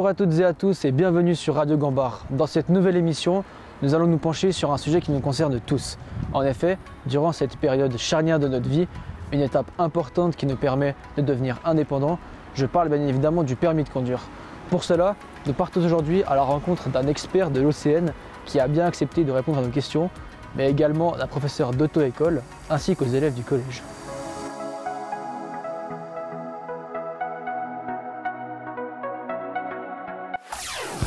Bonjour à toutes et à tous et bienvenue sur Radio Gambard. Dans cette nouvelle émission, nous allons nous pencher sur un sujet qui nous concerne tous. En effet, durant cette période charnière de notre vie, une étape importante qui nous permet de devenir indépendants, je parle bien évidemment du permis de conduire. Pour cela, nous partons aujourd'hui à la rencontre d'un expert de l'OCN qui a bien accepté de répondre à nos questions, mais également d'un professeur d'auto-école ainsi qu'aux élèves du collège.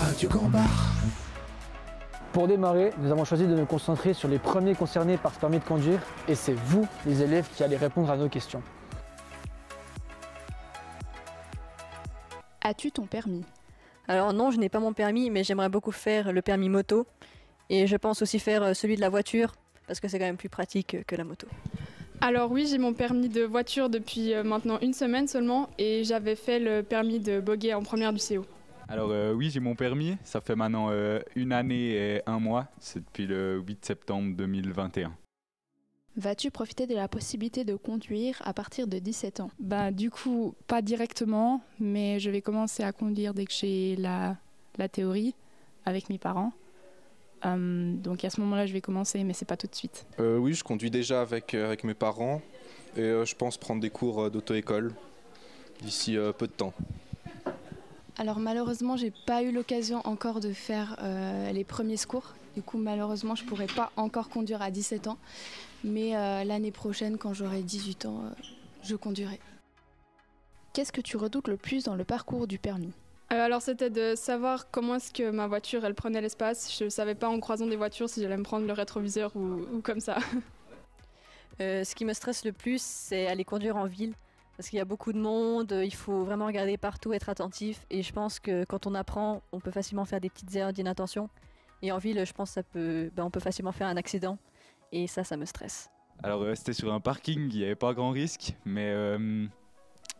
Radio Gambard. Pour démarrer, nous avons choisi de nous concentrer sur les premiers concernés par ce permis de conduire et c'est vous, les élèves, qui allez répondre à nos questions. As-tu ton permis ? Alors non, je n'ai pas mon permis, mais j'aimerais beaucoup faire le permis moto. Et je pense aussi faire celui de la voiture, parce que c'est quand même plus pratique que la moto. Alors oui, j'ai mon permis de voiture depuis maintenant une semaine seulement, et j'avais fait le permis de boguer en première du CO. Alors oui, j'ai mon permis, ça fait maintenant une année et un mois, c'est depuis le 8 septembre 2021. Vas-tu profiter de la possibilité de conduire à partir de 17 ans ? Du coup, pas directement, mais je vais commencer à conduire dès que j'ai la théorie avec mes parents. Donc à ce moment-là, je vais commencer, mais c'est pas tout de suite. Oui, je conduis déjà avec mes parents et je pense prendre des cours d'auto-école d'ici peu de temps. Alors malheureusement, j'ai pas eu l'occasion encore de faire les premiers secours. Du coup, malheureusement, je pourrais pas encore conduire à 17 ans. Mais l'année prochaine, quand j'aurai 18 ans, je conduirai. Qu'est-ce que tu redoutes le plus dans le parcours du permis ? Alors c'était de savoir comment est-ce que ma voiture, elle prenait l'espace. Je ne savais pas en croisant des voitures si j'allais me prendre le rétroviseur ou comme ça. Ce qui me stresse le plus, c'est aller conduire en ville. Parce qu'il y a beaucoup de monde, il faut vraiment regarder partout, être attentif. Et je pense que quand on apprend, on peut facilement faire des petites erreurs d'inattention. Et en ville, je pense on peut facilement faire un accident. Et ça me stresse. Alors c'était sur un parking, il n'y avait pas grand risque, mais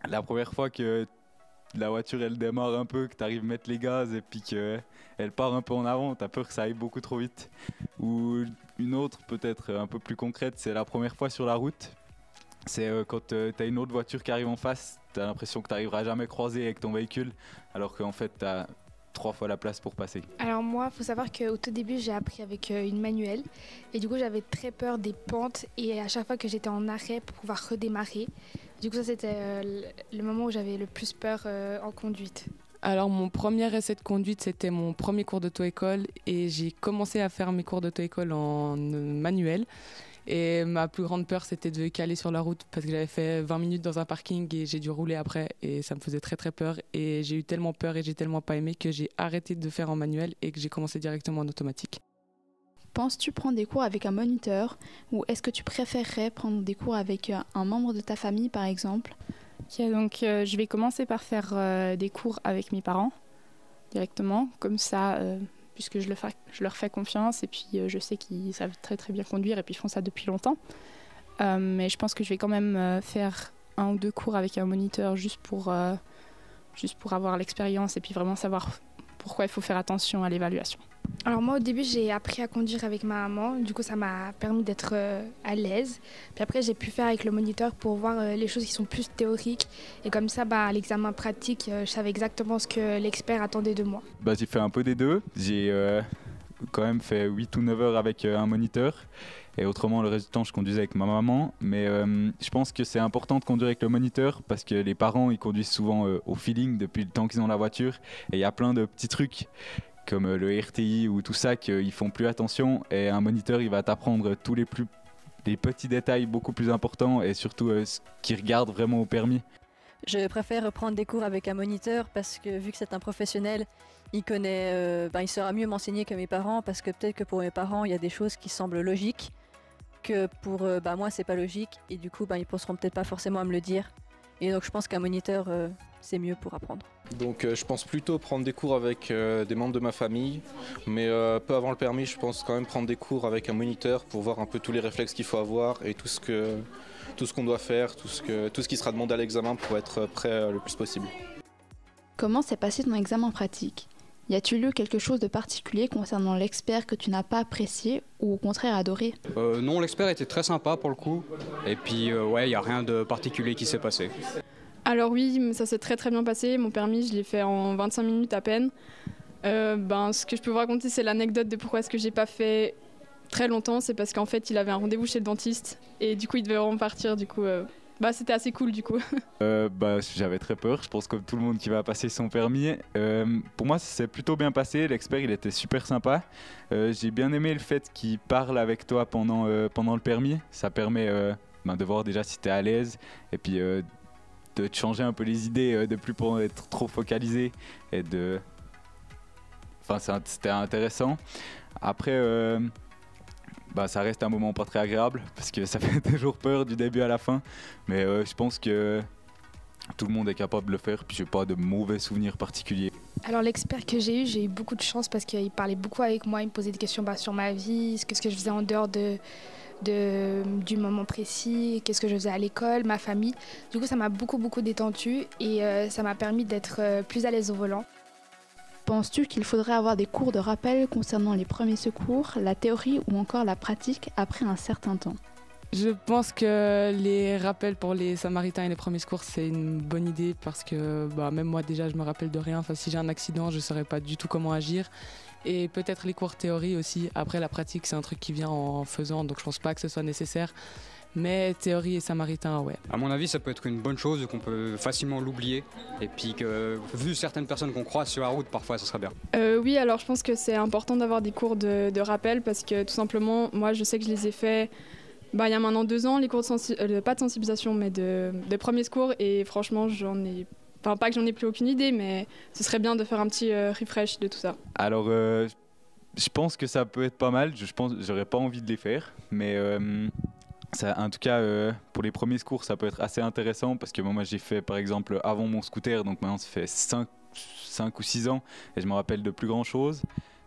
la première fois que la voiture elle démarre un peu, que tu arrives à mettre les gaz et puis qu'elle part un peu en avant, tu as peur que ça aille beaucoup trop vite. Ou une autre peut-être un peu plus concrète, c'est la première fois sur la route. C'est quand tu as une autre voiture qui arrive en face, tu as l'impression que tu n'arriveras jamais à croiser avec ton véhicule, alors qu'en fait tu as 3 fois la place pour passer. Alors moi, il faut savoir qu'au tout début, j'ai appris avec une manuelle et du coup, j'avais très peur des pentes et à chaque fois que j'étais en arrêt pour pouvoir redémarrer. Du coup, ça c'était le moment où j'avais le plus peur en conduite. Alors mon premier essai de conduite, c'était mon premier cours d'auto-école et j'ai commencé à faire mes cours d'auto-école en manuel. Et ma plus grande peur, c'était de caler sur la route parce que j'avais fait 20 minutes dans un parking et j'ai dû rouler après et ça me faisait très très peur. Et j'ai eu tellement peur et j'ai tellement pas aimé que j'ai arrêté de faire en manuel et que j'ai commencé directement en automatique. Penses-tu prendre des cours avec un moniteur ou est-ce que tu préférerais prendre des cours avec un membre de ta famille par exemple ? Donc je vais commencer par faire des cours avec mes parents directement, comme ça... puisque je leur fais confiance et puis je sais qu'ils savent très très bien conduire et puis ils font ça depuis longtemps. Mais je pense que je vais quand même faire 1 ou 2 cours avec un moniteur juste pour avoir l'expérience et puis vraiment savoir pourquoi il faut faire attention à l'évaluation. Alors moi au début j'ai appris à conduire avec ma maman, du coup ça m'a permis d'être à l'aise. Puis après j'ai pu faire avec le moniteur pour voir les choses qui sont plus théoriques et comme ça à l'examen pratique je savais exactement ce que l'expert attendait de moi. J'ai fait un peu des deux, j'ai quand même fait 8 ou 9 heures avec un moniteur et autrement le reste du temps je conduisais avec ma maman, mais je pense que c'est important de conduire avec le moniteur parce que les parents ils conduisent souvent au feeling depuis le temps qu'ils ont la voiture et il y a plein de petits trucs comme le RTI ou tout ça, qu'ils font plus attention et un moniteur il va t'apprendre tous les petits détails beaucoup plus importants et surtout ce qu'il regarde vraiment au permis. Je préfère prendre des cours avec un moniteur parce que vu que c'est un professionnel, il connaît, il saura mieux m'enseigner que mes parents parce que peut-être que pour mes parents il y a des choses qui semblent logiques que pour moi c'est pas logique et du coup ils penseront peut-être pas forcément à me le dire et donc je pense qu'un moniteur c'est mieux pour apprendre. Donc je pense plutôt prendre des cours avec des membres de ma famille, mais peu avant le permis, je pense quand même prendre des cours avec un moniteur pour voir un peu tous les réflexes qu'il faut avoir et tout ce qu'on doit faire, tout ce qui sera demandé à l'examen pour être prêt le plus possible. Comment s'est passé ton examen pratique ? Y a-t-il eu quelque chose de particulier concernant l'expert que tu n'as pas apprécié ou au contraire adoré ? Non, l'expert était très sympa pour le coup. Et puis, il n'y a rien de particulier qui s'est passé. Alors oui, ça s'est très très bien passé. Mon permis, je l'ai fait en 25 minutes à peine. Ce que je peux vous raconter, c'est l'anecdote de pourquoi est-ce que j'ai pas fait très longtemps. C'est parce qu'en fait, il avait un rendez-vous chez le dentiste et du coup, il devait repartir. Du coup, c'était assez cool du coup. J'avais très peur, je pense comme tout le monde qui va passer son permis. Pour moi, ça s'est plutôt bien passé. L'expert, il était super sympa. J'ai bien aimé le fait qu'il parle avec toi pendant le permis. Ça permet de voir déjà si tu es à l'aise et puis de te changer un peu les idées, de plus pour être trop focalisé et de... c'était intéressant. Après, ça reste un moment pas très agréable parce que ça fait toujours peur du début à la fin. Mais je pense que tout le monde est capable de le faire. Puis j'ai pas de mauvais souvenirs particuliers. Alors l'expert que j'ai eu beaucoup de chance parce qu'il parlait beaucoup avec moi. Il me posait des questions sur ma vie, qu'est-ce que je faisais en dehors du moment précis, qu'est-ce que je faisais à l'école, ma famille. Du coup, ça m'a beaucoup détendue et ça m'a permis d'être plus à l'aise au volant. Penses-tu qu'il faudrait avoir des cours de rappel concernant les premiers secours, la théorie ou encore la pratique après un certain temps? Je pense que les rappels pour les Samaritains et les premiers secours, c'est une bonne idée parce que même moi déjà, je me rappelle de rien. Enfin, si j'ai un accident, je ne saurais pas du tout comment agir. Et peut-être les cours théorie aussi. Après, la pratique, c'est un truc qui vient en faisant, donc je ne pense pas que ce soit nécessaire. Mais théorie et Samaritain, ouais. À mon avis, ça peut être une bonne chose, qu'on peut facilement l'oublier. Et puis que, vu certaines personnes qu'on croise sur la route, parfois, ça serait bien. Oui, alors je pense que c'est important d'avoir des cours de rappel parce que tout simplement, moi, je sais que je les ai faits il y a maintenant 2 ans, les cours pas de sensibilisation, mais de premiers secours. Et franchement, pas que j'en ai plus aucune idée, mais ce serait bien de faire un petit refresh de tout ça. Alors, je pense que ça peut être pas mal. J'aurais pas envie de les faire, mais... en tout cas, pour les premiers secours, ça peut être assez intéressant parce que moi j'ai fait par exemple avant mon scooter, donc maintenant ça fait 5 ou 6 ans et je me rappelle de plus grand chose.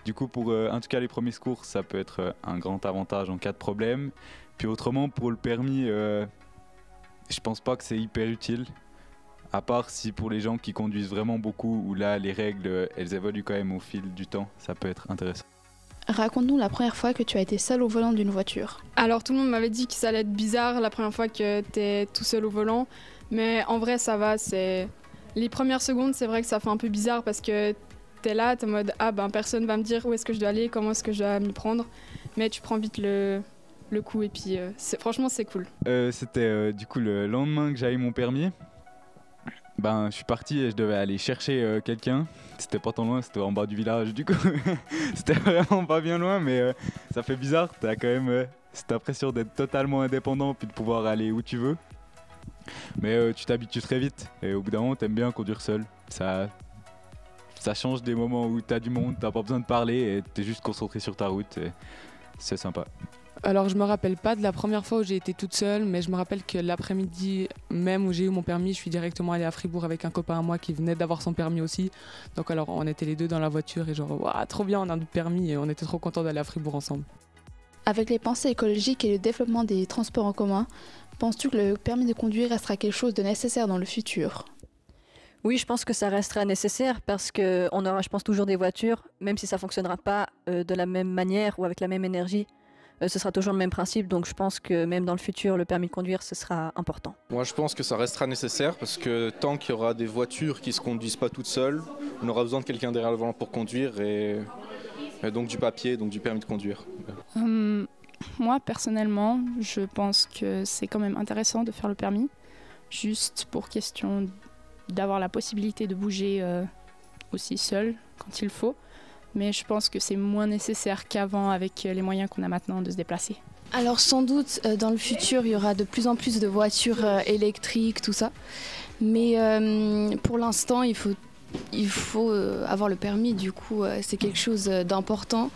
Du coup, pour en tout cas les premiers secours, ça peut être un grand avantage en cas de problème. Puis autrement, pour le permis, je pense pas que c'est hyper utile. À part si pour les gens qui conduisent vraiment beaucoup, où là les règles elles évoluent quand même au fil du temps, ça peut être intéressant. Raconte-nous la première fois que tu as été seul au volant d'une voiture. Alors tout le monde m'avait dit que ça allait être bizarre la première fois que t'es tout seul au volant, mais en vrai ça va, les premières secondes c'est vrai que ça fait un peu bizarre parce que t'es là, t'es en mode personne va me dire où est-ce que je dois aller, comment est-ce que je dois m'y prendre, mais tu prends vite le coup et puis franchement c'est cool. C'était du coup le lendemain que j'avais mon permis. Je suis parti et je devais aller chercher quelqu'un. C'était pas tant loin, c'était en bas du village du coup. C'était vraiment pas bien loin, mais ça fait bizarre. T'as quand même cette impression d'être totalement indépendant puis de pouvoir aller où tu veux. Mais tu t'habitues très vite et au bout d'un moment t'aimes bien conduire seul. Ça change des moments où t'as du monde, t'as pas besoin de parler et t'es juste concentré sur ta route et c'est sympa. Alors je me rappelle pas de la première fois où j'ai été toute seule, mais je me rappelle que l'après-midi même où j'ai eu mon permis, je suis directement allée à Fribourg avec un copain à moi qui venait d'avoir son permis aussi. Donc alors on était les deux dans la voiture et trop bien, on a notre permis et on était trop contents d'aller à Fribourg ensemble. Avec les pensées écologiques et le développement des transports en commun, penses-tu que le permis de conduire restera quelque chose de nécessaire dans le futur ? Oui, je pense que ça restera nécessaire parce qu'on aura, je pense, toujours des voitures, même si ça ne fonctionnera pas de la même manière ou avec la même énergie. Ce sera toujours le même principe, donc je pense que même dans le futur, le permis de conduire, ce sera important. Moi, je pense que ça restera nécessaire parce que tant qu'il y aura des voitures qui ne se conduisent pas toutes seules, on aura besoin de quelqu'un derrière le volant pour conduire et donc du papier, donc du permis de conduire. Moi, personnellement, je pense que c'est quand même intéressant de faire le permis, juste pour question d'avoir la possibilité de bouger aussi seul quand il faut. Mais je pense que c'est moins nécessaire qu'avant avec les moyens qu'on a maintenant de se déplacer. Alors sans doute, dans le futur, il y aura de plus en plus de voitures électriques, tout ça. Mais pour l'instant, il faut avoir le permis, du coup, c'est quelque chose d'important.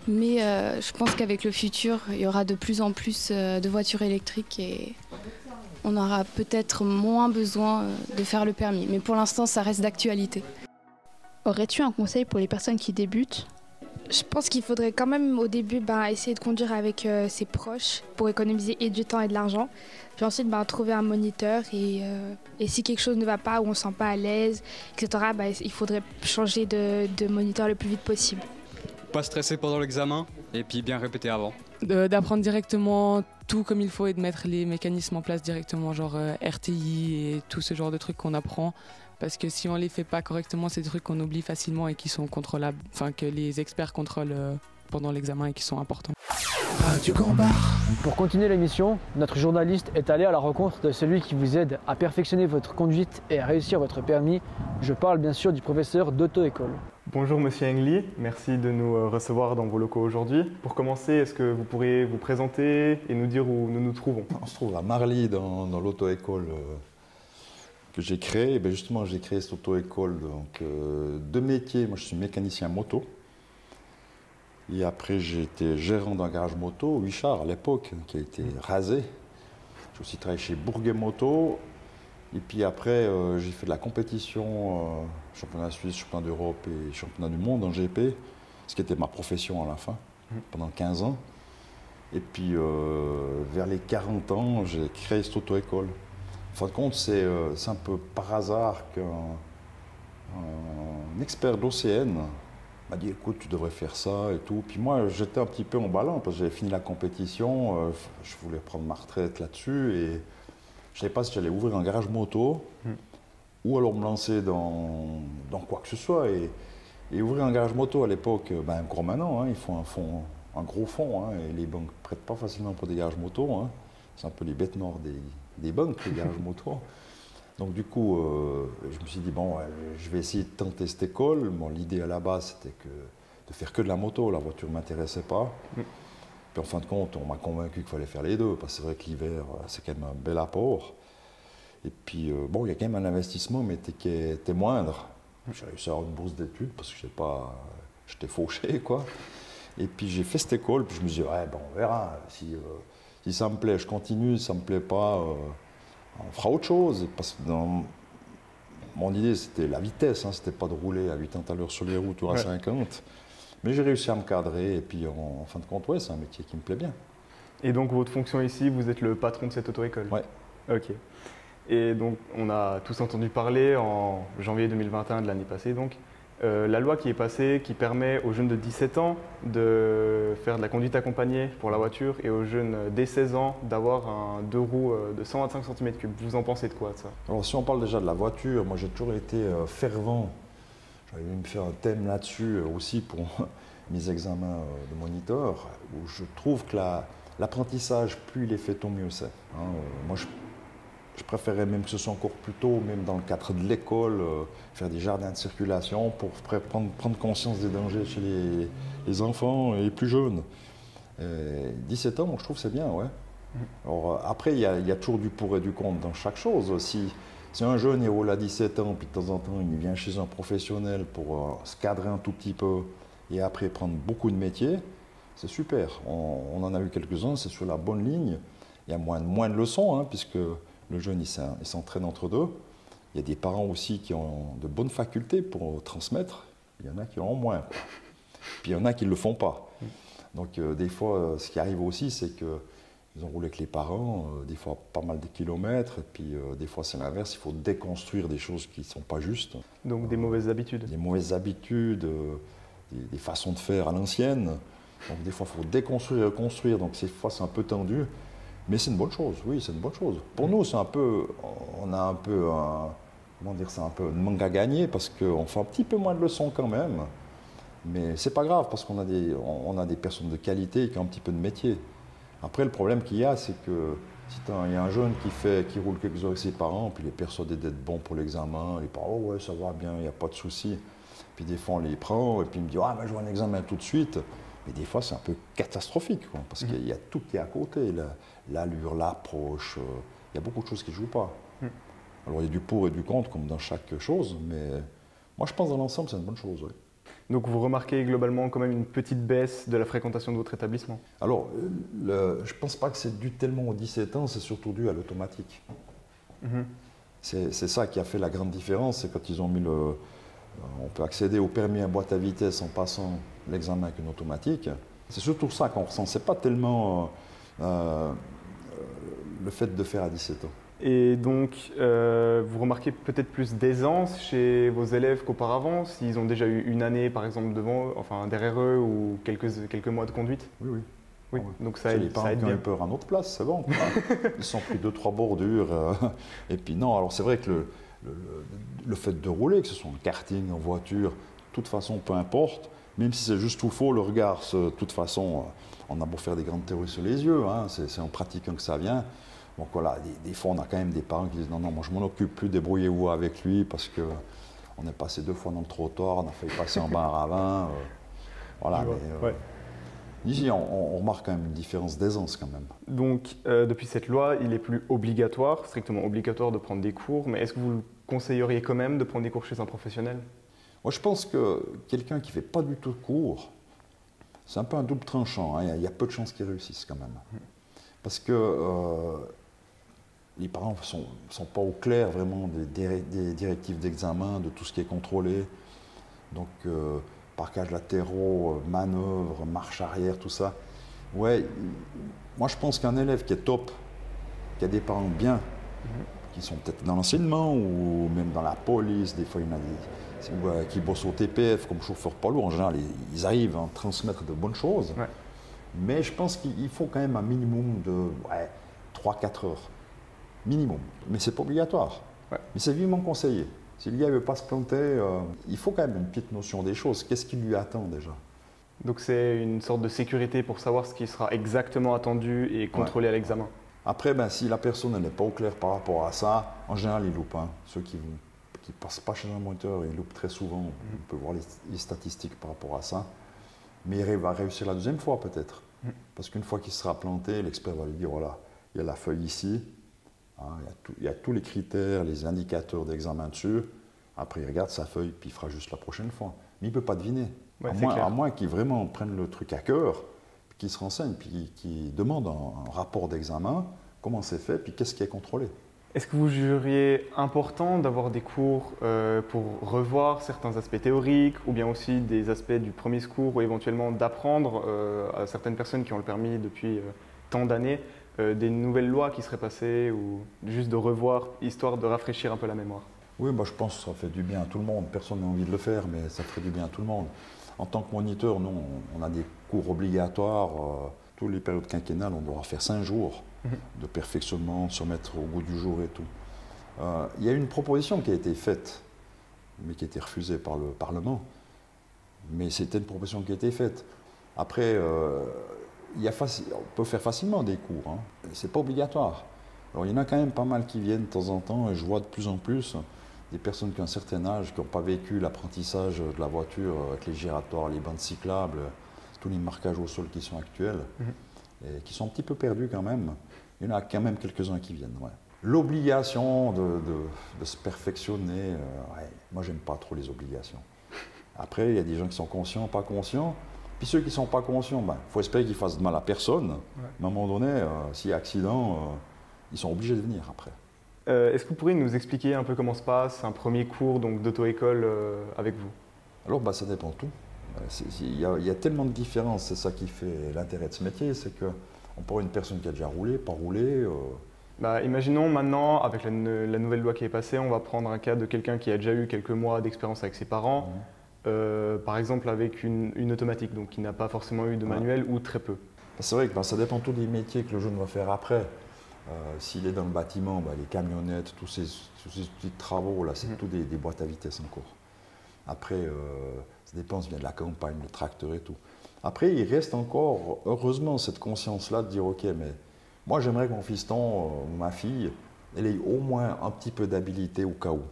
Mais je pense qu'avec le futur, il y aura de plus en plus de voitures électriques et on aura peut-être moins besoin de faire le permis. Mais pour l'instant, ça reste d'actualité. Aurais-tu un conseil pour les personnes qui débutent ? Je pense qu'il faudrait quand même au début essayer de conduire avec ses proches pour économiser et du temps et de l'argent. Puis ensuite trouver un moniteur et si quelque chose ne va pas ou on ne se sent pas à l'aise, etc., il faudrait changer de moniteur le plus vite possible. Pas stresser pendant l'examen et puis bien répéter avant. D'apprendre directement tout comme il faut et de mettre les mécanismes en place directement, genre RTI et tout ce genre de trucs qu'on apprend. Parce que si on les fait pas correctement, c'est des trucs qu'on oublie facilement et qui sont contrôlables, enfin que les experts contrôlent pendant l'examen et qui sont importants. Radio Gambard. Pour continuer l'émission, notre journaliste est allé à la rencontre de celui qui vous aide à perfectionner votre conduite et à réussir votre permis. Je parle bien sûr du professeur d'auto-école. Bonjour Monsieur Engli, merci de nous recevoir dans vos locaux aujourd'hui. Pour commencer, est-ce que vous pourriez vous présenter et nous dire où nous nous trouvons? On se trouve à Marly dans l'auto-école que j'ai créée. Ben justement, j'ai créé cette auto-école de métiers. Moi, je suis mécanicien moto. Et après, j'ai été gérant d'un garage moto, Huichard à l'époque, qui a été rasé. J'ai aussi travaillé chez Bourget Moto. Et puis après, j'ai fait de la compétition, championnat suisse, championnat d'Europe et championnat du monde en GP, ce qui était ma profession à la fin, pendant 15 ans. Et puis, vers les 40 ans, j'ai créé cette auto-école. En fin de compte, c'est un peu par hasard qu'un expert d'OCN m'a dit, écoute, tu devrais faire ça et tout. Puis moi, j'étais un petit peu emballant parce que j'avais fini la compétition, je voulais prendre ma retraite là-dessus et je ne savais pas si j'allais ouvrir un garage moto ou alors me lancer dans quoi que ce soit. Et ouvrir un garage moto à l'époque, ben, encore maintenant, hein, il faut un gros fonds hein, et les banques ne prêtent pas facilement pour des garages moto. Hein. C'est un peu les bêtes noires des banques, les garages moto. Donc du coup, je me suis dit, bon, je vais essayer de tenter cette école. Bon, l'idée à la base, c'était de faire que de la moto. La voiture ne m'intéressait pas. Puis en fin de compte, on m'a convaincu qu'il fallait faire les deux. Parce que c'est vrai que l'hiver, c'est quand même un bel apport. Et puis, bon, il y a quand même un investissement, mais qui était moindre. J'ai réussi à avoir une bourse d'études parce que j'étais fauché, quoi. Et puis j'ai fait cette école, puis je me suis dit, ouais, bon, on verra. Si ça me plaît, je continue. Si ça ne me plaît pas, on fera autre chose. Parce que mon idée, c'était la vitesse. Hein, c'était pas de rouler à 80 à l'heure sur les routes ou à 50. Mais j'ai réussi à me cadrer. Et puis, en fin de compte, ouais, c'est un métier qui me plaît bien. Et donc, votre fonction ici, vous êtes le patron de cette auto-école? Ouais. Ok. Et donc, on a tous entendu parler en janvier 2021 de l'année passée, donc, la loi qui est passée, qui permet aux jeunes de 17 ans de faire de la conduite accompagnée pour la voiture et aux jeunes dès 16 ans d'avoir un 2 roues de 125 cm3. Vous en pensez de quoi de ça? Alors, si on parle déjà de la voiture, moi j'ai toujours été fervent. J'avais même fait un thème là-dessus aussi pour mes examens de moniteur, où je trouve que l'apprentissage, plus il est fait, tant mieux c'est. Hein. Moi, je préférais même que ce soit encore plus tôt, même dans le cadre de l'école, faire des jardins de circulation pour prendre conscience des dangers chez les enfants et les plus jeunes. 17 ans, moi je trouve que c'est bien, ouais. Alors, après, il y a toujours du pour et du contre dans chaque chose. Si un jeune il roule à 17 ans, puis de temps en temps il vient chez un professionnel pour se cadrer un tout petit peu et après prendre beaucoup de métiers, c'est super. On en a eu quelques-uns, c'est sur la bonne ligne. Il y a moins de leçons, hein, puisque le jeune il s'entraîne entre deux. Il y a des parents aussi qui ont de bonnes facultés pour transmettre. Il y en a qui en ont moins. Quoi. Puis il y en a qui ne le font pas. Donc des fois, ce qui arrive aussi, c'est qu'ils ont roulé avec les parents, des fois pas mal de kilomètres, et puis des fois c'est l'inverse, il faut déconstruire des choses qui ne sont pas justes. Donc des mauvaises habitudes? Des mauvaises habitudes, des façons de faire à l'ancienne. Donc des fois il faut déconstruire et reconstruire, donc des fois c'est un peu tendu. Mais c'est une bonne chose, oui, c'est une bonne chose. Pour nous, on a un peu, comment dire, c'est un peu une manque à gagner parce qu'on fait un petit peu moins de leçons quand même. Mais c'est pas grave parce qu'on a des personnes de qualité qui ont un petit peu de métier. Après, le problème qu'il y a, c'est que si il y a un jeune qui roule quelques heures avec ses parents, puis il est persuadé d'être bon pour l'examen, les parents, oh ouais, ça va bien, il n'y a pas de souci. Puis des fois, on les prend et puis il me dit, ah, ben, je vois un examen tout de suite. Mais des fois, c'est un peu catastrophique, quoi, parce qu'il y a tout qui est à côté, l'allure, l'approche, il y a beaucoup de choses qui ne jouent pas. Alors, il y a du pour et du contre, comme dans chaque chose, mais moi, je pense dans l'ensemble, c'est une bonne chose. Oui. Donc, vous remarquez globalement quand même une petite baisse de la fréquentation de votre établissement? Alors, je ne pense pas que c'est dû tellement aux 17 ans, c'est surtout dû à l'automatique. C'est ça qui a fait la grande différence, c'est quand ils ont mis on peut accéder au permis à boîte à vitesse en passant l'examen avec une automatique. C'est surtout ça qu'on ressent. C'est pas tellement le fait de faire à 17 ans. Et donc, vous remarquez peut-être plus d'aisance chez vos élèves qu'auparavant, s'ils ont déjà eu une année, par exemple, derrière eux ou quelques mois de conduite? Oui, oui. Oui, donc ça c'est aide, les parents ça aide qui ont bien. eu peur à notre place, c'est bon. Quoi. Ils sont pris 2-3 bordures. Et puis non, alors c'est vrai que le fait de rouler, que ce soit en karting, en voiture, de toute façon, peu importe, même si c'est juste tout faux, le regard, de toute façon, on a beau faire des grandes théories sur les yeux, hein, c'est en pratiquant que ça vient. Donc voilà, des fois, on a quand même des parents qui disent non, moi je m'en occupe plus, débrouillez-vous avec lui, parce que on est passé 2 fois dans le trottoir, on a failli passer en bas un ravin. Voilà, mais, ici, on remarque quand même une différence d'aisance quand même. Donc, depuis cette loi, il est plus obligatoire, strictement obligatoire de prendre des cours, mais est-ce que vous le conseilleriez quand même de prendre des cours chez un professionnel? Moi, je pense que quelqu'un qui ne fait pas du tout de cours, c'est un peu un double tranchant. Hein. Il y a peu de chances qu'il réussisse quand même. Parce que les parents ne sont pas au clair vraiment des directives d'examen, de tout ce qui est contrôlé. Donc, parquages latéraux, manœuvres, marche arrière, tout ça. Ouais, moi je pense qu'un élève qui est top, qui a des parents bien, qui sont peut-être dans l'enseignement ou même dans la police, des fois il y en a qui bossent au TPF comme chauffeur poids lourd, en général ils arrivent à transmettre de bonnes choses. Ouais. Mais je pense qu'il faut quand même un minimum de 3-4 heures. Minimum. Mais c'est pas obligatoire. Ouais. Mais c'est vivement conseillé. Si le gars ne veut pas se planter, il faut quand même une petite notion des choses. Qu'est-ce qui lui attend déjà? Donc c'est une sorte de sécurité pour savoir ce qui sera exactement attendu et contrôlé à l'examen. Après, si la personne n'est pas au clair par rapport à ça, en général, ils loupent. Hein. Ceux qui ne passent pas chez un moniteur, ils loupent très souvent. On peut voir les statistiques par rapport à ça. Mais il va réussir la deuxième fois peut-être. Parce qu'une fois qu'il sera planté, l'expert va lui dire, voilà, il y a la feuille ici. Hein, il y a tous les critères, les indicateurs d'examen dessus. Après, il regarde sa feuille, puis il fera juste la prochaine fois. Mais il ne peut pas deviner. Ouais, à moins qu'il vraiment prenne le truc à cœur, qu'il se renseigne, puis qu'il demande un rapport d'examen, comment c'est fait, puis qu'est-ce qui est contrôlé. Est-ce que vous jugeriez important d'avoir des cours pour revoir certains aspects théoriques, ou bien aussi des aspects du premier secours, ou éventuellement d'apprendre à certaines personnes qui ont le permis depuis tant d'années, des nouvelles lois qui seraient passées, ou juste de revoir, histoire de rafraîchir un peu la mémoire? Oui, je pense que ça fait du bien à tout le monde. Personne n'a envie de le faire, mais ça ferait du bien à tout le monde. En tant que moniteur, nous, on a des cours obligatoires. Tous les périodes quinquennales, on doit faire 5 jours de perfectionnement, se remettre au goût du jour et tout. Il y a une proposition qui a été faite, mais qui a été refusée par le Parlement. Mais c'était une proposition qui a été faite. Après, on peut faire facilement des cours. Hein. Ce n'est pas obligatoire. Alors, il y en a quand même pas mal qui viennent de temps en temps, et je vois de plus en plus des personnes qui ont un certain âge, qui n'ont pas vécu l'apprentissage de la voiture avec les giratoires, les bandes cyclables, tous les marquages au sol qui sont actuels, et qui sont un petit peu perdus quand même. Il y en a quand même quelques-uns qui viennent. Ouais. L'obligation de se perfectionner, moi j'aime pas trop les obligations. Après, il y a des gens qui sont conscients, pas conscients. Puis ceux qui ne sont pas conscients, faut espérer qu'ils fassent de mal à personne. Ouais. Mais à un moment donné, s'il y a accident, ils sont obligés de venir après. Est-ce que vous pourriez nous expliquer un peu comment se passe un premier cours d'auto-école avec vous? Alors, ça dépend de tout. Il y a tellement de différences, c'est ça qui fait l'intérêt de ce métier, c'est qu'on peut avoir une personne qui a déjà roulé, pas roulé. Imaginons maintenant, avec la nouvelle loi qui est passée, on va prendre un cas de quelqu'un qui a déjà eu quelques mois d'expérience avec ses parents, par exemple avec une automatique, donc qui n'a pas forcément eu de manuel ou très peu. C'est vrai que ça dépend tout des métiers que le jeune va faire après. S'il est dans le bâtiment, les camionnettes, tous ces petits travaux, là, c'est tout des boîtes à vitesse en cours. Après, ça dépend, ça vient de la campagne, le tracteur et tout. Après, il reste encore, heureusement, cette conscience-là de dire, ok, mais moi j'aimerais que mon fiston ou ma fille, elle ait au moins un petit peu d'habilité au cas où.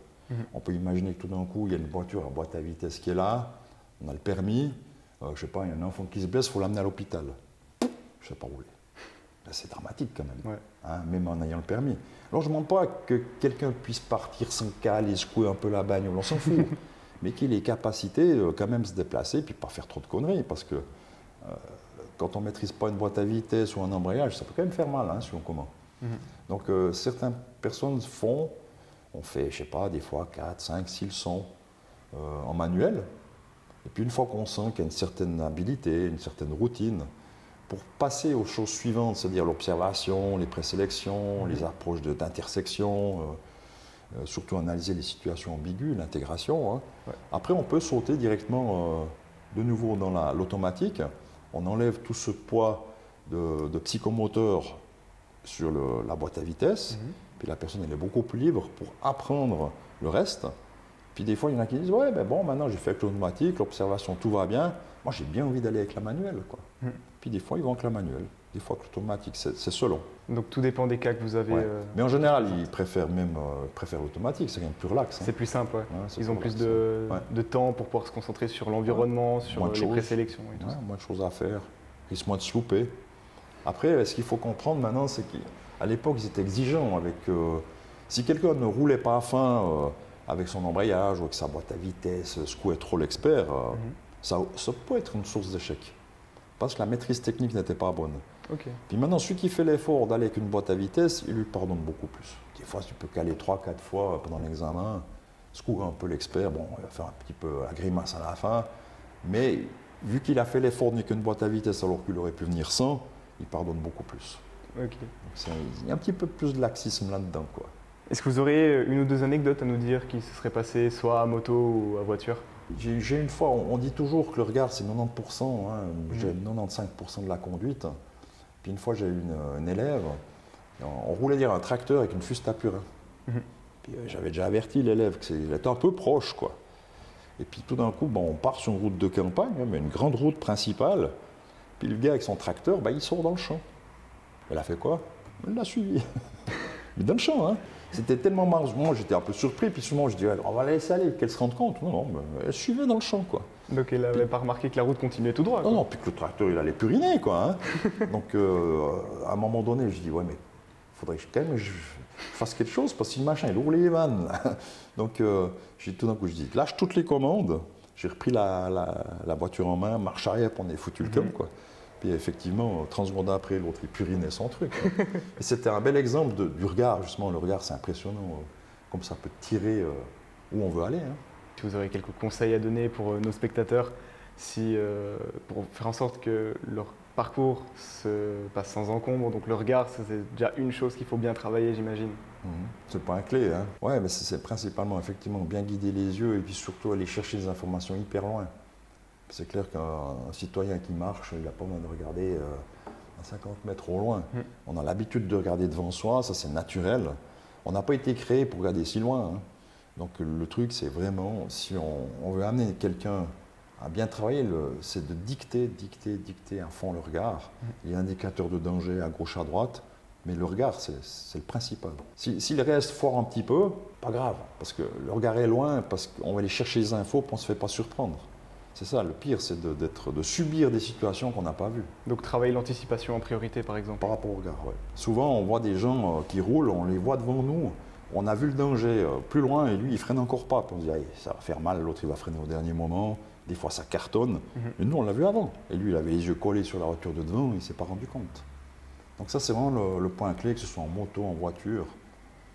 On peut imaginer que tout d'un coup, il y a une voiture à boîte à vitesse qui est là, on a le permis, je ne sais pas, il y a un enfant qui se blesse, il faut l'amener à l'hôpital. Je ne sais pas rouler. C'est dramatique quand même, même en ayant le permis. Alors je ne demande pas que quelqu'un puisse partir sans cale et secouer un peu la bagnole, on s'en fout. Mais qu'il ait les capacités quand même se déplacer et puis pas faire trop de conneries. Parce que quand on ne maîtrise pas une boîte à vitesse ou un embrayage, ça peut quand même faire mal sur un commun. Donc certaines personnes on fait, je ne sais pas, des fois 4, 5, 6 leçons en manuel. Et puis une fois qu'on sent qu'il y a une certaine habilité, une certaine routine, pour passer aux choses suivantes, c'est-à-dire l'observation, les présélections, les approches d'intersection, surtout analyser les situations ambiguës, l'intégration. Après, on peut sauter directement de nouveau dans l'automatique. On enlève tout ce poids de psychomoteur sur la boîte à vitesse, puis la personne elle est beaucoup plus libre pour apprendre le reste. Puis des fois, il y en a qui disent « Ouais, ben bon, maintenant j'ai fait avec l'automatique, l'observation, tout va bien. Moi, j'ai bien envie d'aller avec la manuelle. » Puis des fois, ils vont avec la manuelle. Des fois, avec l'automatique, c'est selon. Donc tout dépend des cas que vous avez. Mais en général, ils préfèrent l'automatique, c'est quand même plus relax. C'est plus simple, ils ont plus de temps pour pouvoir se concentrer sur l'environnement, sur les présélections et tout ça. Moins de choses à faire, ils risquent moins de se louper. Après, ce qu'il faut comprendre maintenant, c'est qu'à l'époque, ils étaient exigeants avec... si quelqu'un ne roulait pas à fin avec son embrayage ou avec sa boîte à vitesse, secouait trop l'expert, ça peut être une source d'échec. Parce que la maîtrise technique n'était pas bonne. Puis maintenant, celui qui fait l'effort d'aller avec une boîte à vitesse, il lui pardonne beaucoup plus. Des fois, tu peux caler 3-4 fois pendant l'examen, secouer un peu l'expert, bon, il va faire un petit peu la grimace à la fin, mais vu qu'il a fait l'effort de qu'une boîte à vitesse alors qu'il aurait pu venir sans, il pardonne beaucoup plus. Il y a un petit peu plus de laxisme là-dedans, quoi. Est-ce que vous auriez une ou deux anecdotes à nous dire qui se seraient passées soit à moto ou à voiture? J'ai une fois, on dit toujours que le regard c'est 90%, j'ai 95% de la conduite. Puis une fois j'ai eu une élève, on roulait dire un tracteur avec une fuste à purin. Puis j'avais déjà averti l'élève qu'il était un peu proche, quoi. Et puis tout d'un coup, on part sur une route de campagne, mais une grande route principale. Puis le gars avec son tracteur, il sort dans le champ. Elle a fait quoi? Elle l'a suivi. Il est dans le champ, C'était tellement marrant. Moi, j'étais un peu surpris. Puis souvent, je dis, on va la laisser aller, qu'elle se rende compte. Non, elle suivait dans le champ, quoi. Donc, elle n'avait pas remarqué que la route continuait tout droit, quoi. Non, puis que le tracteur, il allait puriner, quoi. Donc, à un moment donné, je dis, ouais, mais il faudrait que je fasse quelque chose, parce que le machin, il ouvre les vannes. Donc, tout d'un coup, je dis, lâche toutes les commandes. J'ai repris la voiture en main, marche arrière, puis on est foutu le camp, quoi. Puis effectivement, 30 secondes après, l'autre, il purinait son truc. Et c'était un bel exemple du regard, justement. Le regard, c'est impressionnant, comme ça peut tirer où on veut aller. Si vous aurez quelques conseils à donner pour nos spectateurs, pour faire en sorte que leur parcours se passe sans encombre, donc le regard, c'est déjà une chose qu'il faut bien travailler, j'imagine. C'est pas un clé, Ouais, mais c'est principalement, effectivement, bien guider les yeux et puis surtout aller chercher des informations hyper loin. C'est clair qu'un citoyen qui marche, il n'a pas besoin de regarder à 50 mètres au loin. On a l'habitude de regarder devant soi, ça c'est naturel. On n'a pas été créé pour regarder si loin. Donc le truc, c'est vraiment, si on veut amener quelqu'un à bien travailler, c'est de dicter à fond le regard. Il y a un indicateur de danger à gauche, à droite, mais le regard, c'est le principal. S'il reste fort un petit peu, pas grave, parce que le regard est loin, parce qu'on va aller chercher les infos, puis on ne se fait pas surprendre. C'est ça, le pire, c'est de subir des situations qu'on n'a pas vues. Donc travailler l'anticipation en priorité, par exemple? Par rapport au regard, oui. Souvent, on voit des gens qui roulent, on les voit devant nous, on a vu le danger plus loin et lui, il freine encore pas. Puis on se dit, ça va faire mal, l'autre, il va freiner au dernier moment. Des fois, ça cartonne. Mais nous, on l'a vu avant. Et lui, il avait les yeux collés sur la voiture de devant, il ne s'est pas rendu compte. Donc ça, c'est vraiment le point clé, que ce soit en moto, en voiture.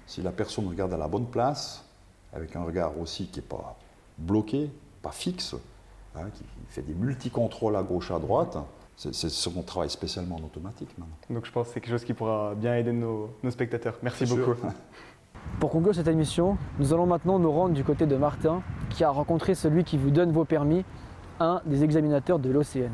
Si la personne regarde à la bonne place, avec un regard aussi qui n'est pas bloqué, pas fixe, qui fait des multi-contrôles à gauche, à droite, c'est ce qu'on travaille spécialement en automatique maintenant. Donc je pense que c'est quelque chose qui pourra bien aider nos spectateurs. Merci beaucoup. Pour conclure cette émission, nous allons maintenant nous rendre du côté de Martin, qui a rencontré celui qui vous donne vos permis, un des examinateurs de l'OCN.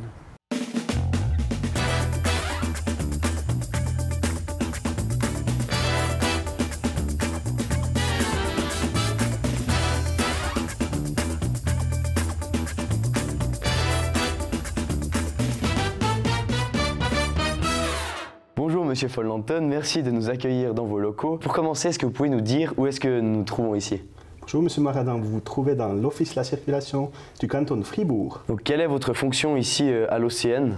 Bonjour Monsieur Follanton, merci de nous accueillir dans vos locaux. Pour commencer, est-ce que vous pouvez nous dire où est-ce que nous nous trouvons ici? Bonjour Monsieur Maradin, vous vous trouvez dans l'Office de la circulation du canton de Fribourg. Donc, quelle est votre fonction ici à l'OCN?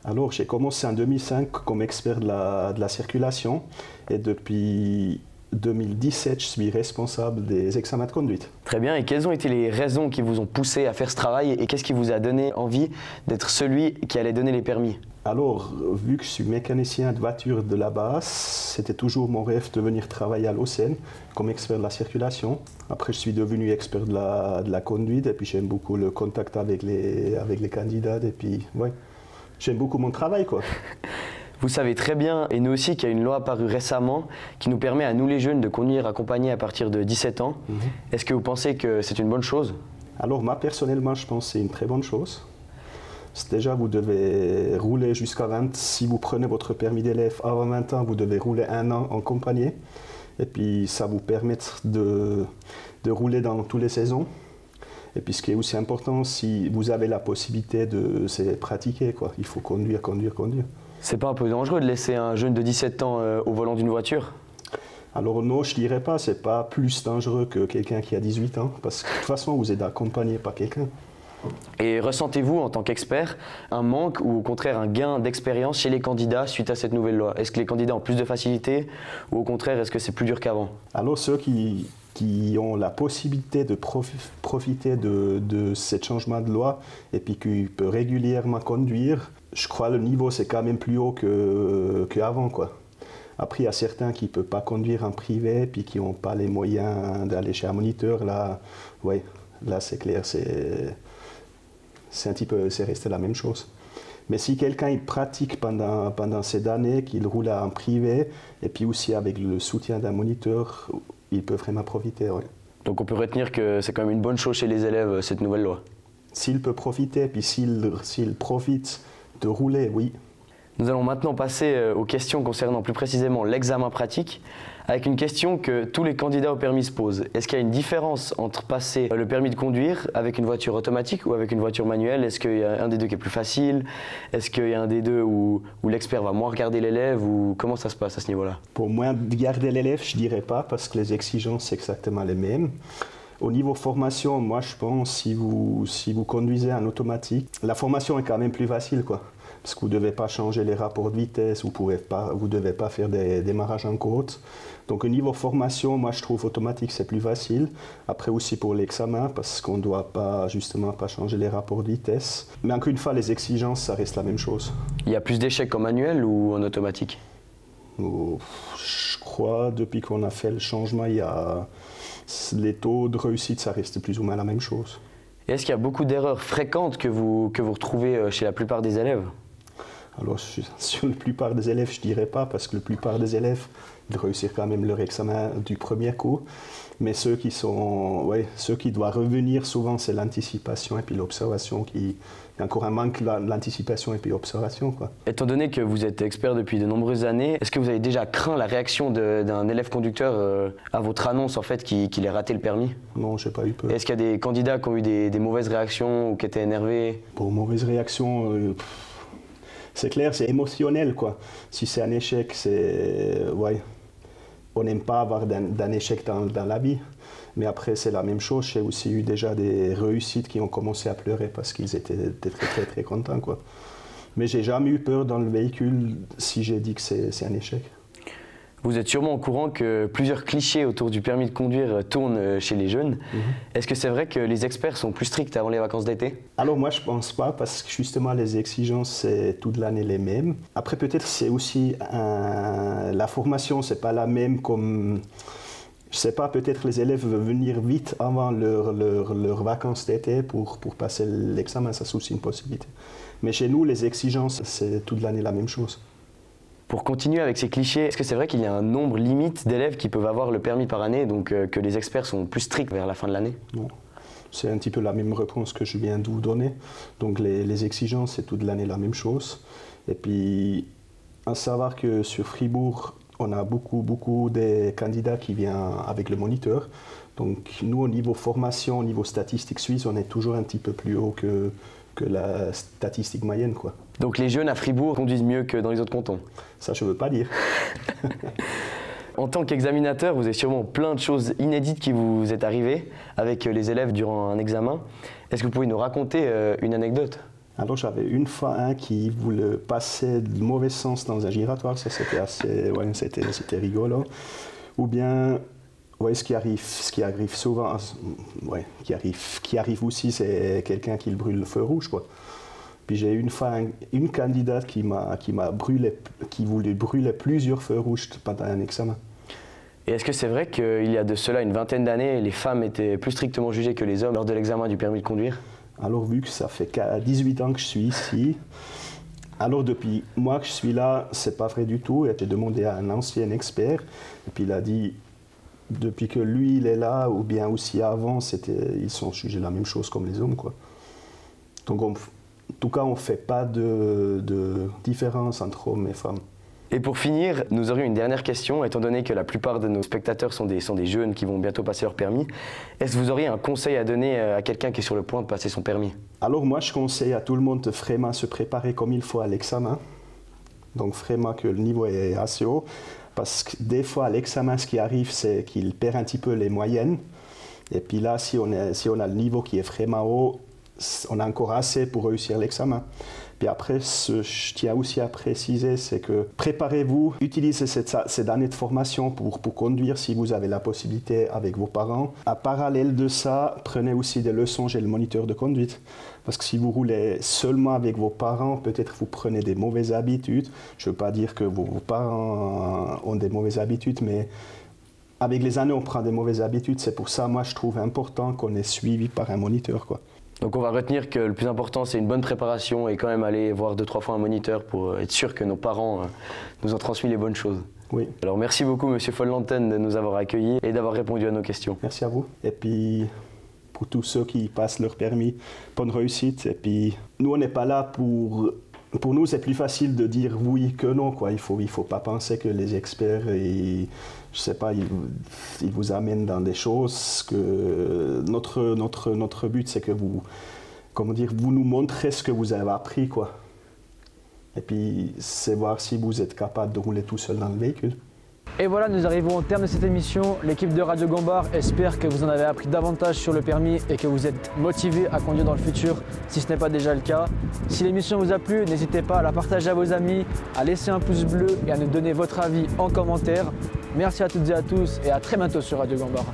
Alors j'ai commencé en 2005 comme expert de la circulation et depuis 2017 je suis responsable des examens de conduite. Très bien, et quelles ont été les raisons qui vous ont poussé à faire ce travail et qu'est-ce qui vous a donné envie d'être celui qui allait donner les permis? Alors, vu que je suis mécanicien de voiture de la base, c'était toujours mon rêve de venir travailler à l'OCN comme expert de la circulation. Après, je suis devenu expert de la conduite et puis j'aime beaucoup le contact avec les candidats et puis, ouais, j'aime beaucoup mon travail, quoi. Vous savez très bien, et nous aussi, qu'il y a une loi apparue récemment qui nous permet à nous les jeunes de conduire accompagnés à partir de 17 ans. Est-ce que vous pensez que c'est une bonne chose? Alors moi, personnellement, je pense que c'est une très bonne chose. Déjà, vous devez rouler jusqu'à 20. Si vous prenez votre permis d'élève avant 20 ans, vous devez rouler 1 an en compagnie. Et puis, ça vous permet de rouler dans toutes les saisons. Et puis, ce qui est aussi important, si vous avez la possibilité de pratiquer, quoi. Il faut conduire. C'est pas un peu dangereux de laisser un jeune de 17 ans au volant d'une voiture? Alors non, je dirais pas, c'est pas plus dangereux que quelqu'un qui a 18 ans, parce que de toute façon, vous êtes accompagné par quelqu'un. Et ressentez-vous, en tant qu'expert, un manque ou au contraire un gain d'expérience chez les candidats suite à cette nouvelle loi? Est-ce que les candidats ont plus de facilité ou au contraire, est-ce que c'est plus dur qu'avant? Alors ceux qui ont la possibilité de profiter de ce changement de loi et puis qui peuvent régulièrement conduire, je crois que le niveau c'est quand même plus haut qu'avant, quoi. Après, il y a certains qui ne peuvent pas conduire en privé puis qui n'ont pas les moyens d'aller chez un moniteur. Là, ouais, là c'est clair, c'est un petit peu, c'est resté la même chose. Mais si quelqu'un il pratique pendant ces années, qu'il roule en privé et puis aussi avec le soutien d'un moniteur, il peut vraiment profiter. Ouais. Donc on peut retenir que c'est quand même une bonne chose chez les élèves, cette nouvelle loi. S'il peut profiter, puis s'il profite de rouler, oui. Nous allons maintenant passer aux questions concernant plus précisément l'examen pratique, avec une question que tous les candidats au permis se posent. Est-ce qu'il y a une différence entre passer le permis de conduire avec une voiture automatique ou avec une voiture manuelle? Est-ce qu'il y a un des deux qui est plus facile? Est-ce qu'il y a un des deux où l'expert va moins regarder l'élève? Ou comment ça se passe à ce niveau-là? Pour moins garder l'élève, je ne dirais pas, parce que les exigences sont exactement les mêmes. Au niveau formation, moi je pense si vous conduisez en automatique, la formation est quand même plus facile, quoi. Parce que vous ne devez pas changer les rapports de vitesse, vous ne devez pas faire des démarrages en côte. Donc au niveau formation, moi je trouve automatique c'est plus facile. Après aussi pour l'examen, parce qu'on ne doit pas changer les rapports de vitesse. Mais encore une fois, les exigences, ça reste la même chose. Il y a plus d'échecs en manuel ou en automatique? Je crois, depuis qu'on a fait le changement, les taux de réussite, ça reste plus ou moins la même chose. Et est-ce qu'il y a beaucoup d'erreurs fréquentes que vous retrouvez chez la plupart des élèves? Alors, sur la plupart des élèves, je ne dirais pas, parce que la plupart des élèves, ils réussissent quand même leur examen du premier coup. Mais ceux qui doivent revenir souvent, c'est l'anticipation et puis l'observation. Il y a encore un manque l'anticipation et puis l'observation, quoi. Étant donné que vous êtes expert depuis de nombreuses années, est-ce que vous avez déjà craint la réaction d'un élève conducteur à votre annonce en fait qu'il ait raté le permis? Non, je n'ai pas eu peur. Est-ce qu'il y a des candidats qui ont eu des mauvaises réactions ou qui étaient énervés? Pour mauvaises réactions, c'est clair, c'est émotionnel, quoi. Si c'est un échec, on n'aime pas avoir d'un échec dans la vie. Mais après, c'est la même chose. J'ai aussi eu déjà des réussites qui ont commencé à pleurer parce qu'ils étaient très, très, très contents, quoi. Mais j'ai jamais eu peur dans le véhicule si j'ai dit que c'est un échec. Vous êtes sûrement au courant que plusieurs clichés autour du permis de conduire tournent chez les jeunes. Est-ce que c'est vrai que les experts sont plus stricts avant les vacances d'été? Alors moi je ne pense pas, parce que justement les exigences c'est toute l'année les mêmes. Après peut-être c'est aussi la formation, c'est pas la même comme... Je sais pas, peut-être les élèves veulent venir vite avant leurs vacances d'été pour passer l'examen, ça c'est aussi une possibilité. Mais chez nous les exigences c'est toute l'année la même chose. Pour continuer avec ces clichés, est-ce que c'est vrai qu'il y a un nombre limite d'élèves qui peuvent avoir le permis par année, donc que les experts sont plus stricts vers la fin de l'année? Non, c'est un petit peu la même réponse que je viens de vous donner. Donc les exigences, c'est toute l'année la même chose. Et puis, à savoir que sur Fribourg, on a beaucoup de candidats qui viennent avec le moniteur. Donc nous, au niveau formation, au niveau statistique suisse, on est toujours un petit peu plus haut que la statistique moyenne, quoi. Donc les jeunes à Fribourg conduisent mieux que dans les autres cantons? Ça, je ne veux pas dire. En tant qu'examinateur, vous avez sûrement plein de choses inédites qui vous est arrivées avec les élèves durant un examen. Est-ce que vous pouvez nous raconter une anecdote? Alors j'avais une fois un qui voulait passer de mauvais sens dans un giratoire, ça c'était assez, c'était rigolo. Ou bien, ce qui arrive souvent, qui arrive aussi, c'est quelqu'un qui brûle le feu rouge, quoi. Puis j'ai eu une fois une candidate qui voulait brûler plusieurs feux rouges pendant un examen. Et est-ce que c'est vrai qu'il y a de cela une vingtaine d'années, les femmes étaient plus strictement jugées que les hommes lors de l'examen du permis de conduire? Alors vu que ça fait 18 ans que je suis ici, alors depuis moi que je suis là, c'est pas vrai du tout. J'ai demandé à un ancien expert, et puis il a dit, depuis que lui il est là, ou bien aussi avant, ils sont jugés la même chose comme les hommes, quoi. Donc tout cas, on ne fait pas de différence entre hommes et femmes. Et pour finir, nous aurions une dernière question, étant donné que la plupart de nos spectateurs sont des jeunes qui vont bientôt passer leur permis. Est-ce que vous auriez un conseil à donner à quelqu'un qui est sur le point de passer son permis? Alors moi, je conseille à tout le monde de vraiment se préparer comme il faut à l'examen. Donc vraiment que le niveau est assez haut. Parce que des fois, à l'examen, ce qui arrive, c'est qu'il perd un petit peu les moyennes. Et puis là, si on a le niveau qui est vraiment haut, on a encore assez pour réussir l'examen. Puis après, je tiens aussi à préciser, c'est que préparez-vous, utilisez cette année de formation pour conduire si vous avez la possibilité avec vos parents. À parallèle de ça, prenez aussi des leçons chez le moniteur de conduite. Parce que si vous roulez seulement avec vos parents, peut-être vous prenez des mauvaises habitudes. Je ne veux pas dire que vos parents ont des mauvaises habitudes, mais avec les années, on prend des mauvaises habitudes. C'est pour ça, moi, je trouve important qu'on est suivi par un moniteur, quoi. Donc on va retenir que le plus important, c'est une bonne préparation et quand même aller voir 2-3 fois un moniteur pour être sûr que nos parents nous ont transmis les bonnes choses. Oui. Alors merci beaucoup, Monsieur Follanten, de nous avoir accueillis et d'avoir répondu à nos questions. Merci à vous. Et puis, pour tous ceux qui passent leur permis, bonne réussite. Et puis, nous, on n'est pas là pour... Pour nous, c'est plus facile de dire oui que non, quoi. Il faut pas penser que les experts, je sais pas, ils vous amènent dans des choses que notre but, c'est que vous nous montrez ce que vous avez appris, quoi. Et puis, c'est voir si vous êtes capable de rouler tout seul dans le véhicule. Et voilà, nous arrivons au terme de cette émission. L'équipe de Radio Gambard espère que vous en avez appris davantage sur le permis et que vous êtes motivé à conduire dans le futur, si ce n'est pas déjà le cas. Si l'émission vous a plu, n'hésitez pas à la partager à vos amis, à laisser un pouce bleu et à nous donner votre avis en commentaire. Merci à toutes et à tous et à très bientôt sur Radio Gambard.